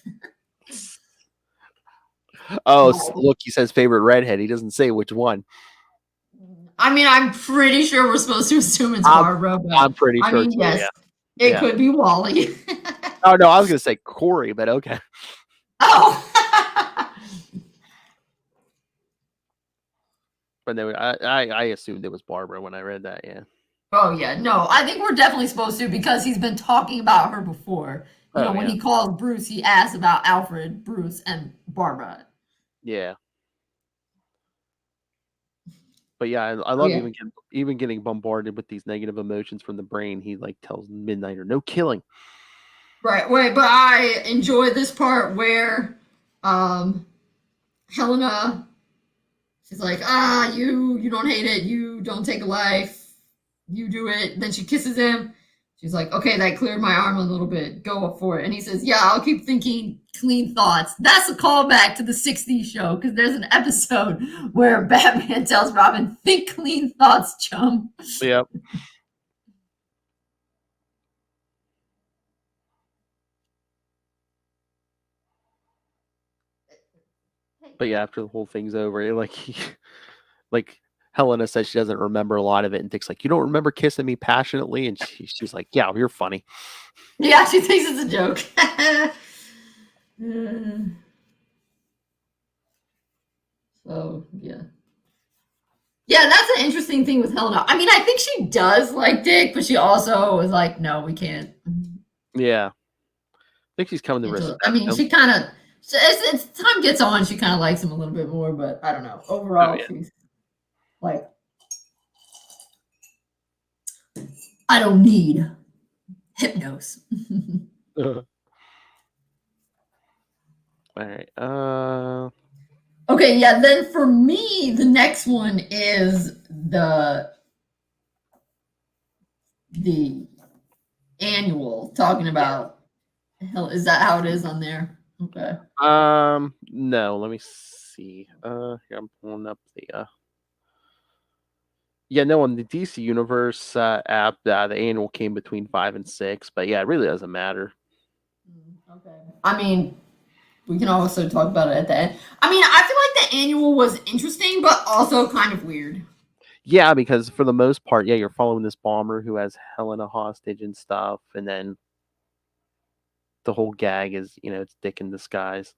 Oh, look, he says favorite redhead. He doesn't say which one. I mean, I'm pretty sure we're supposed to assume it's Barbara, but I'm pretty sure. I mean, yes, it could be Wally. Oh no, I was gonna say Corey, but okay. Oh. But no, I assumed it was Barbara when I read that. Yeah. Oh yeah, no, I think we're definitely supposed to because he's been talking about her before. When he calls Bruce, he asks about Alfred, Bruce, and Barbara. Yeah. But yeah, I love even getting bombarded with these negative emotions from the brain. He like tells Midnighter, "No killing." Right. Wait, but I enjoy this part where Helena, she's like, you don't hate it, you don't take a life, you do it. Then she kisses him. She's like, okay, that cleared my arm a little bit. Go up for it. And he says, yeah, I'll keep thinking clean thoughts. That's a callback to the 60s show because there's an episode where Batman tells Robin, think clean thoughts, chum. Yep. But yeah, after the whole thing's over, like Helena says she doesn't remember a lot of it, and Dick's like, "You don't remember kissing me passionately?" And she's like, "Yeah, you're funny." Yeah, she thinks it's a joke. So yeah, that's an interesting thing with Helena. I mean, I think she does like Dick, but she also is like, no, we can't. Yeah, I think she's coming to respect. I mean, she kind of as time gets on, she kind of likes him a little bit more, but I don't know. Overall, she's like, I don't need hypnos. All right. Okay, yeah. Then for me, the next one is the the annual talking about hell. Is that how it is on there? Okay. No, let me see. Here I'm pulling up the yeah, no, on the DC Universe app, the annual came between 5 and 6, but yeah, it really doesn't matter. Okay. I mean, we can also talk about it at the end. I mean, I feel like the annual was interesting, but also kind of weird. Yeah, because for the most part, yeah, you're following this bomber who has Helena hostage and stuff, and then the whole gag is, it's Dick in disguise.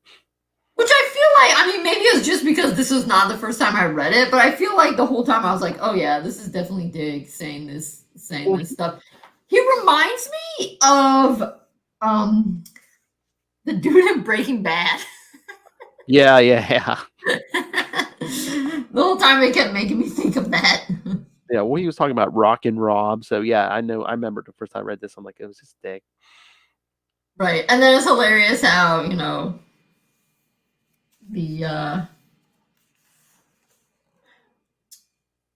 Which I feel like, I mean, maybe it's just because this was not the first time I read it, but I feel like the whole time I was like, oh yeah, this is definitely Dick saying this stuff. He reminds me of the dude in Breaking Bad. Yeah. The whole time it kept making me think of that. Yeah, well, he was talking about Rock and Rob, so yeah, I remember the first time I read this, I'm like, it was just Dick. Right, and then it's hilarious how, the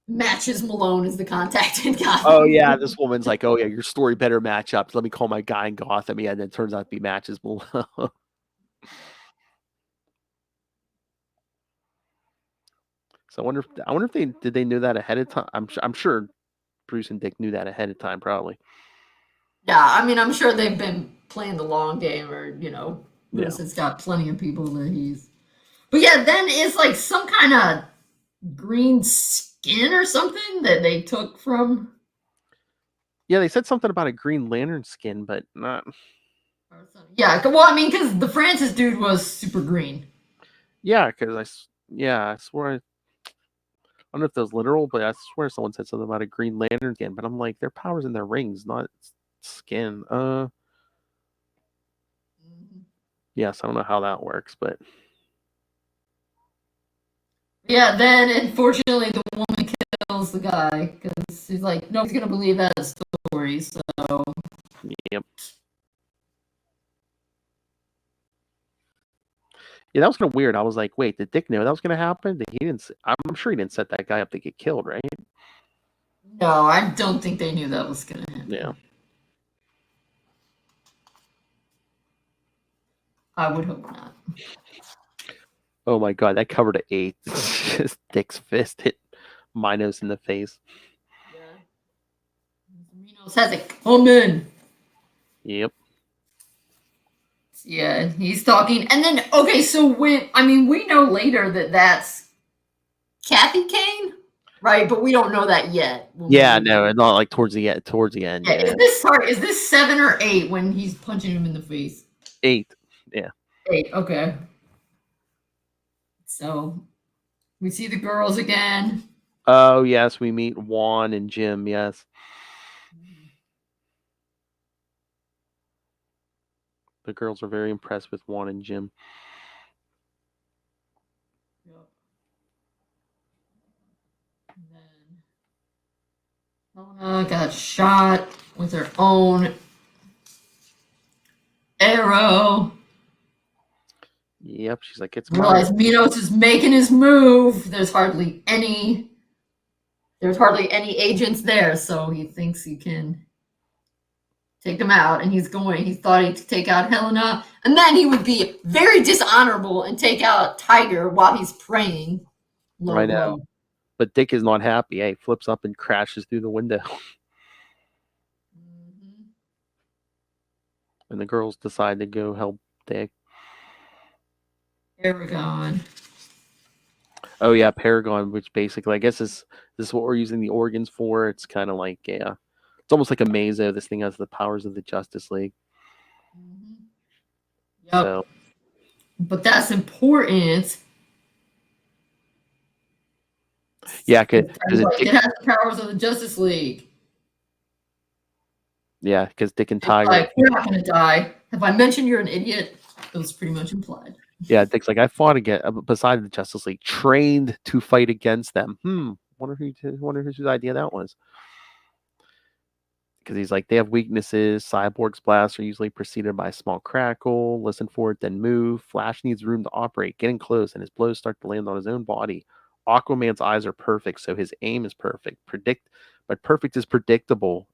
Matches Malone is the contacted guy. Oh yeah, this woman's like, oh yeah, your story better match up. Let me call my guy in Gotham. Yeah, and then it turns out to be Matches Malone. So I wonder if they knew that ahead of time. I'm sure Bruce and Dick knew that ahead of time, probably. Yeah, I mean, I'm sure they've been playing the long game, or Bruce has got plenty of people that he's. But yeah, then it's like some kind of green skin or something that they took from. Yeah, they said something about a Green Lantern skin, but not. Yeah, well, I mean, because the Francis dude was super green. Yeah, because I swear. I don't know if that was literal, but I swear someone said something about a Green Lantern skin. But I'm like, their powers in their rings, not skin. Yes, I don't know how that works, but. Yeah, then unfortunately the woman kills the guy because she's like, nobody's gonna believe that story. So. Yep. Yeah, that was kind of weird. I was like, wait, did Dick know that was going to happen? He didn't. I'm sure he didn't set that guy up to get killed, right? No, I don't think they knew that was going to happen. Yeah. I would hope not. Oh my god, that covered at 8. Just Dick's fist hit Minos in the face. Yeah. Minos has it coming. Yep. Yeah, he's talking. And then, okay, so we know later that that's Kathy Kane, right? But we don't know that yet. Yeah, no, not like towards the end. Yeah. Is this 7 or 8 when he's punching him in the face? 8. Yeah. 8, okay. So we see the girls again. Oh, yes, we meet Juan and Jim, yes. The girls are very impressed with Juan and Jim. Yep. And then Helena got shot with her own arrow. Yep, she's like, it's realize Minos is making his move. There's hardly any agents there, so he thinks he can take them out, and he thought he'd take out Helena, and then he would be very dishonorable and take out Tiger while he's praying. Right now. But Dick is not happy. He flips up and crashes through the window. Mm-hmm. And the girls decide to go help Dick. Paragon. Oh yeah, Paragon, which basically I guess this is what we're using the organs for. It's kind of like it's almost like a Mazo. This thing has the powers of the Justice League. Mm-hmm. Yep. So, but that's important. Yeah, because it has the powers of the Justice League. Yeah, because Dick and Tiger. Like, you're not going to die. Have I mentioned you're an idiot? It was pretty much implied. Yeah, Dick's like, I fought beside the Justice League, trained to fight against them. Wonder whose idea that was. Because he's like, they have weaknesses. Cyborg's blasts are usually preceded by a small crackle. Listen for it, then move. Flash needs room to operate, getting close, and his blows start to land on his own body. Aquaman's eyes are perfect, so his aim is perfect. But perfect is predictable,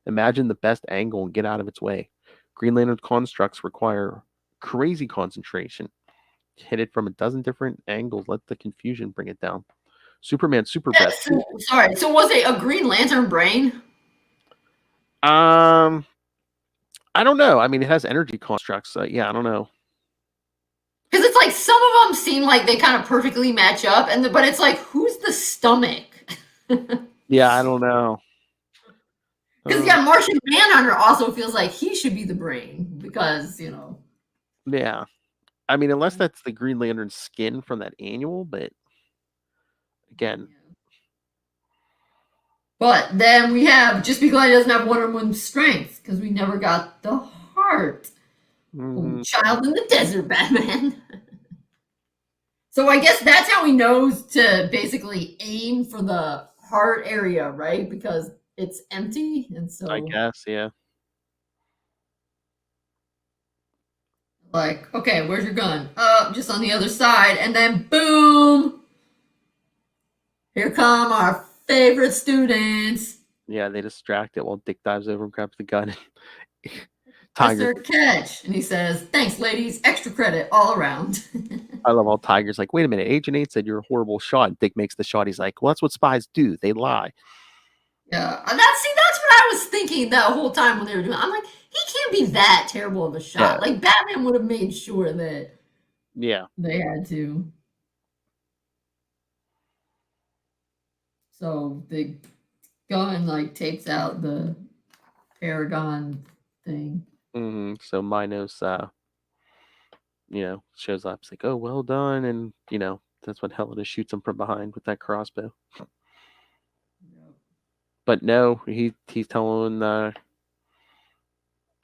Imagine the best angle and get out of its way. Green Lantern constructs require crazy concentration. Hit it from a dozen different angles. Let the confusion bring it down. Superman super Yeah, breath. sorry. So was it a Green Lantern brain? I don't know. I mean, it has energy constructs. Yeah, I don't know. Because it's like some of them seem like they kind of perfectly match up, but it's like, who's the stomach? Yeah, I don't know. Because Martian Manhunter also feels like he should be the brain because Yeah, I mean, unless that's the Green Lantern skin from that annual, but again. But then we have just because he doesn't have Wonder Woman's strength because we never got the heart. Mm-hmm. Child in the desert, Batman. So I guess that's how he knows to basically aim for the heart area, right? Because it's empty, and so I guess, yeah. Like, okay, where's your gun? Just on the other side, and then boom! Here come our favorite students. Yeah, they distract it while Dick dives over and grabs the gun. Tiger. Mr. Catch. And he says, thanks, ladies. Extra credit all around. I love how Tiger's like, wait a minute, Agent 8 said you're a horrible shot. And Dick makes the shot. He's like, well, that's what spies do. They lie. Yeah. That's what I was thinking that whole time when they were doing it. I'm like, he can't be that terrible of a shot. Yeah. Like, Batman would have made sure that they had to. So the gun, like, takes out the Paragon thing. Mm-hmm. So Minos, shows up. It's like, oh, well done. And, that's when Helena shoots him from behind with that crossbow. But no, he's telling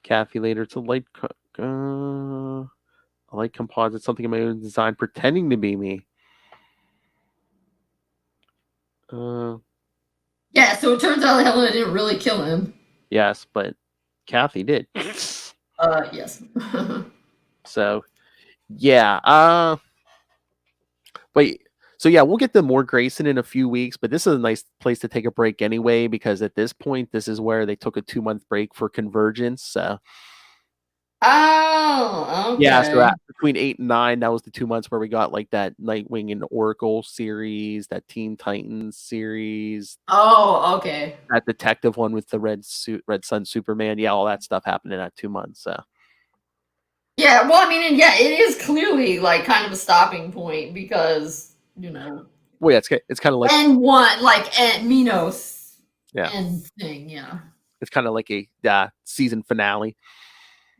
Kathy later it's a light composite, something in my own design, pretending to be me. Yeah, so it turns out Helena didn't really kill him. Yes, but Kathy did. Yes. So, yeah. So yeah, we'll get to more Grayson in a few weeks, but this is a nice place to take a break anyway, because at this point, this is where they took a 2-month break for Convergence. So. Oh, okay. Yeah, so between 8 and 9, that was the 2 months where we got like that Nightwing and Oracle series, that Teen Titans series. Oh, okay. That detective one with the red Sun Superman. Yeah, all that stuff happened in that 2 months. So. Yeah, well, I mean, and yeah, it is clearly like kind of a stopping point because Well, yeah, it's kind of like and Minos. Yeah. And thing, yeah. It's kind of like a season finale.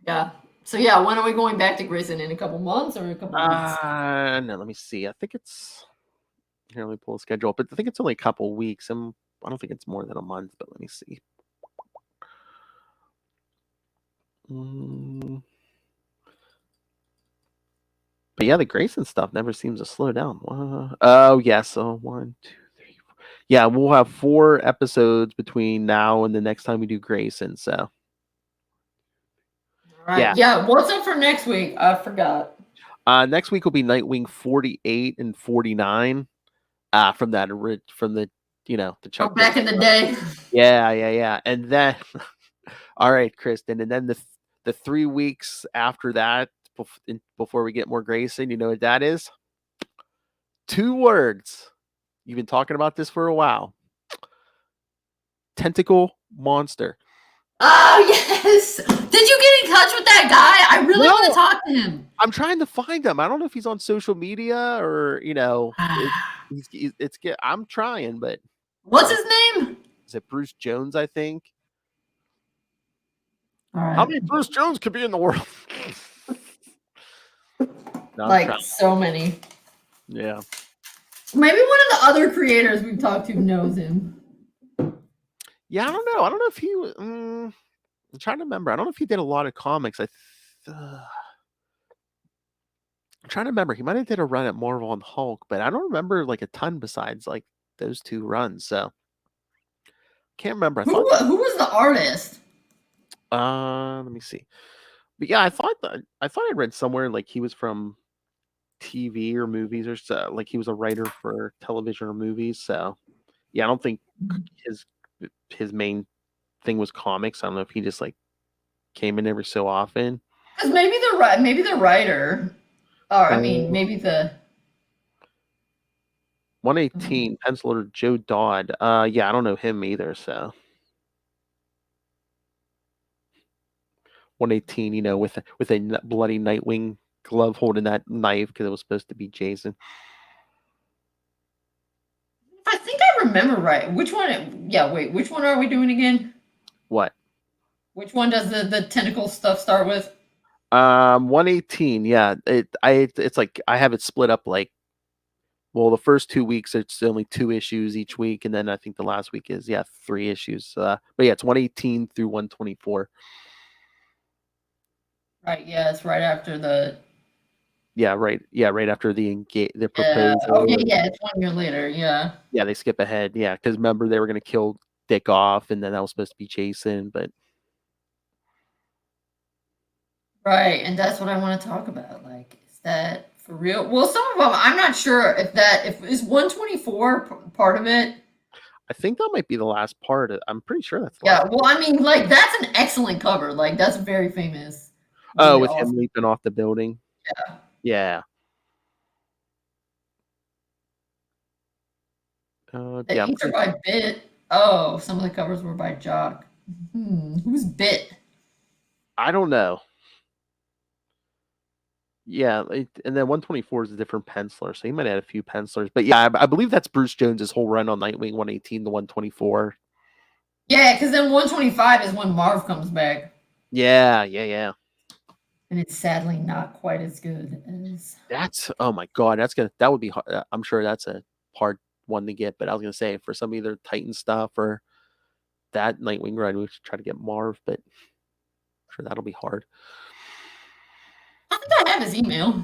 Yeah. So yeah, when are we going back to Grayson? In a couple months or a couple weeks? No, let me see. I think it's here. Let me pull the schedule up. But I think it's only a couple weeks. I don't think it's more than a month. But let me see. But yeah, the Grayson stuff never seems to slow down. Oh yeah, so 1, 2, 3, 4. Yeah, we'll have 4 episodes between now and the next time we do Grayson. So. All right. Yeah. What's up for next week? I forgot. Next week will be Nightwing 48 and 49. From the the Chuck. Back in the day. Yeah. And then, all right, Kristen, and then the 3 weeks after that, before we get more Grayson, you know what that is? 2 words. You've been talking about this for a while. Tentacle monster. Oh yes! Did you get in touch with that guy? I really want to talk to him. I'm trying to find him. I don't know if he's on social media or I'm trying, but what's his name? Is it Bruce Jones? I think. All right. How many Bruce Jones could be in the world? So many. Yeah. Maybe one of the other creators we've talked to knows him. Yeah, I don't know. I don't know if he. I'm trying to remember. I don't know if he did a lot of comics. I'm trying to remember. He might have did a run at Marvel and Hulk, but I don't remember like a ton besides like those 2 runs. So can't remember. Who was the artist? Let me see. But yeah, I thought I read somewhere like he was from TV or movies or so. Like he was a writer for television or movies. So yeah, I don't think his main thing was comics. I don't know if he just like came in every so often. Because maybe the writer, or I mean, maybe the 118 penciler Joe Dodd. Yeah, I don't know him either. So 118, you know, with a bloody Nightwing glove holding that knife because it was supposed to be Jason. I think I remember right. Which one? Yeah, wait. Which one are we doing again? What? Which one does the tentacle stuff start with? 118. Yeah, it's like I have it split up like. Well, the first 2 weeks it's only 2 issues each week, and then I think the last week is 3 issues. But yeah, it's 118 through 124. Right. Yeah, it's right after the. Yeah, right. Yeah, right after the proposal. Okay. Yeah, it's 1 year later. Yeah. Yeah, they skip ahead. Yeah, because remember they were going to kill Dick off, and then that was supposed to be Jason, but Right, and that's what I want to talk about. Like, is that for real? Well, some of them I'm not sure if is 124 part of it. I think that might be the last part. I'm pretty sure that's the Yeah, last well, I mean, like that's an excellent cover. Like that's very famous. Oh, Really with awesome. him leaping off the building. Yeah. Yeah. Yeah. Each are by Bit. Oh, some of the covers were by Jock. Who's Bit? I don't know. Yeah, and then 124 is a different penciler, so he might add a few pencilers. But yeah, I believe that's Bruce Jones's whole run on Nightwing 118 to 124. Yeah, because then 125 is when Marv comes back. Yeah. And it's sadly not quite as good as. That's oh my god, that would be hard. I'm sure that's a hard one to get. But I was gonna say for some either Titan stuff or that Nightwing run, we should try to get Marv, but I'm sure that'll be hard. I think I have his email.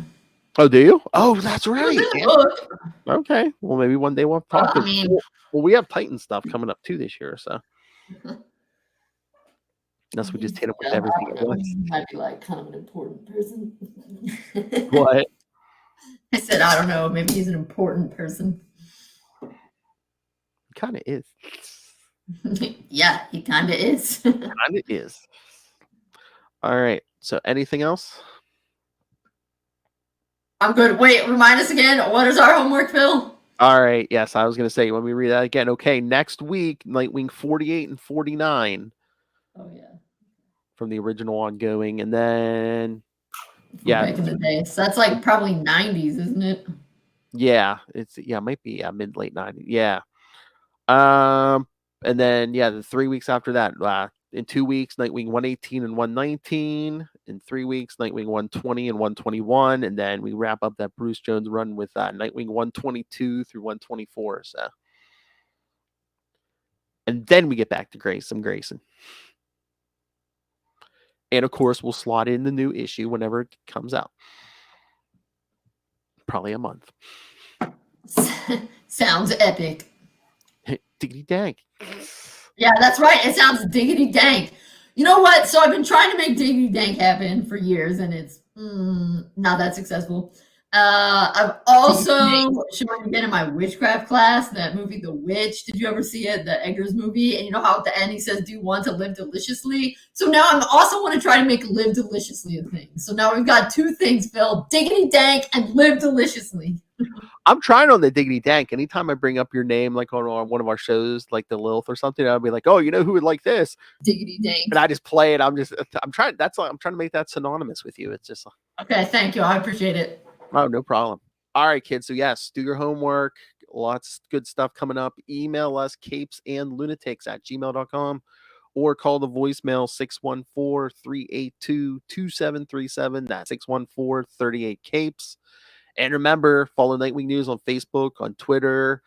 Oh, do you? Oh, that's right. Look. Okay. Well, maybe one day we'll talk. I mean, well, we have Titan stuff coming up too this year, so unless we just hit him with everything at once. He might be like kind of an important person. What? I said, I don't know. Maybe he's an important person. He kind of is. Yeah, he kind of is. Kind of is. All right. So, anything else? I'm good. Wait, remind us again. What is our homework, Phil? All right. Yes, I was going to say, let me read that again. Okay. Next week, Nightwing 48 and 49. Oh, yeah. From the original ongoing. And then, back in the day. So that's like probably 90s, isn't it? Yeah. It might be mid late 90s. Yeah. And then, the 3 weeks after that, in 2 weeks, Nightwing 118 and 119. In 3 weeks, Nightwing 120 and 121. And then we wrap up that Bruce Jones run with Nightwing 122 through 124. So, and then we get back to Grayson. And of course, we'll slot in the new issue whenever it comes out. Probably a month. Sounds epic. Diggity dank. Yeah, that's right. It sounds diggity dank. You know what? So I've been trying to make diggity dank happen for years, and it's not that successful. I've also shown again in my witchcraft class that movie The Witch. Did you ever see it? The Eggers movie. And you know how at the end he says, "Do you want to live deliciously?" So now I'm also want to try to make live deliciously a thing. So now we've got 2 things, Phil: diggity dank and live deliciously. I'm trying on the diggity dank. Anytime I bring up your name, like on one of our shows, like the Lilith or something, I'll be like, "Oh, you know who would like this?" Diggity dank. And I just play it. I'm trying. I'm trying to make that synonymous with you. It's just okay. Thank you. I appreciate it. Oh, no problem. All right, kids. So yes, do your homework. Lots of good stuff coming up. Email us CapesandLunatics@gmail.com or call the voicemail 614-382-2737. That's 614-38-CAPES. And remember, follow Nightwing News on Facebook, on Twitter.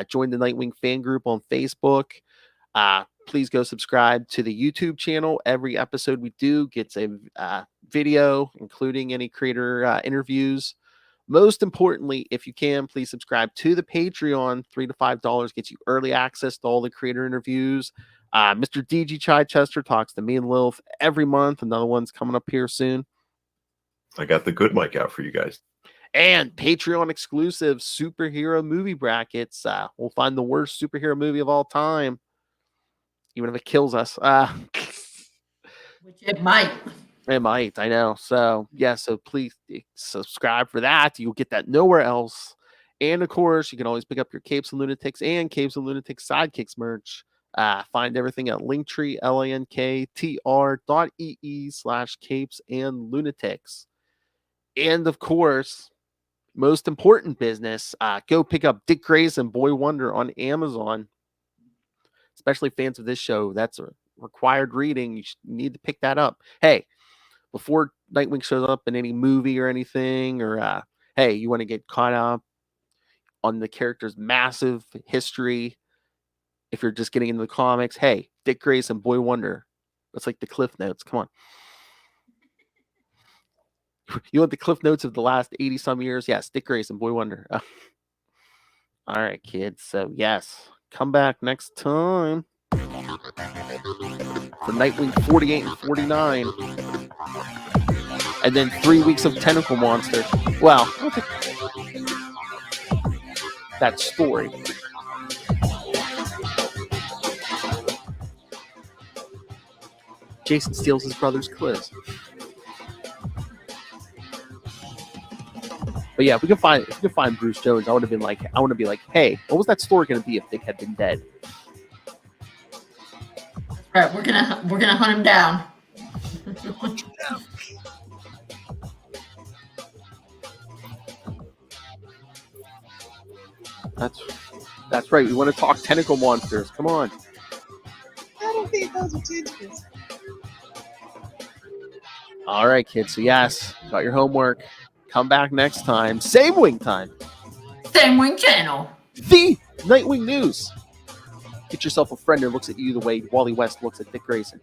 Join the Nightwing fan group on Facebook. Please go subscribe to the YouTube channel. Every episode we do gets a video, including any creator interviews. Most importantly, if you can, please subscribe to the Patreon. $3 to $5 gets you early access to all the creator interviews. Mr. DG Chichester talks to me and Lilith every month. Another one's coming up here soon. I got the good mic out for you guys. And Patreon exclusive superhero movie brackets. We'll find the worst superhero movie of all time. even if it kills us. Which it might. It might, I know. So, yeah, so please subscribe for that. You'll get that nowhere else. And, of course, you can always pick up your Capes and Lunatics and Capes and Lunatics Sidekicks merch. Find everything at Linktree, linktr.ee/Capes and Lunatics. And, of course, most important business, go pick up Dick Grayson, Boy Wonder on Amazon. Especially fans of this show, that's a required reading. You need to pick that up. Hey, before Nightwing shows up in any movie or anything, or hey, you want to get caught up on the character's massive history. If you're just getting into the comics, hey, Dick Grayson, Boy Wonder. That's like the Cliff Notes. Come on. You want the Cliff Notes of the last 80 some years? Yes, Dick Grayson, Boy Wonder. All right, kids. So, yes, come back next time for Nightwing 48 and 49. And then 3 weeks of Tentacle Monster. Well, that story. Jason steals his brother's quiz. But yeah, if we could find Bruce Jones, I want to be like, hey, what was that story going to be if Dick had been dead? All right, we're gonna hunt him down. That's right. We want to talk tentacle monsters. Come on. I don't think those are tentacles. All right, kids. So yes, got your homework. Come back next time. Same wing time. Same Wing channel. The Nightwing News. Get yourself a friend who looks at you the way Wally West looks at Dick Grayson.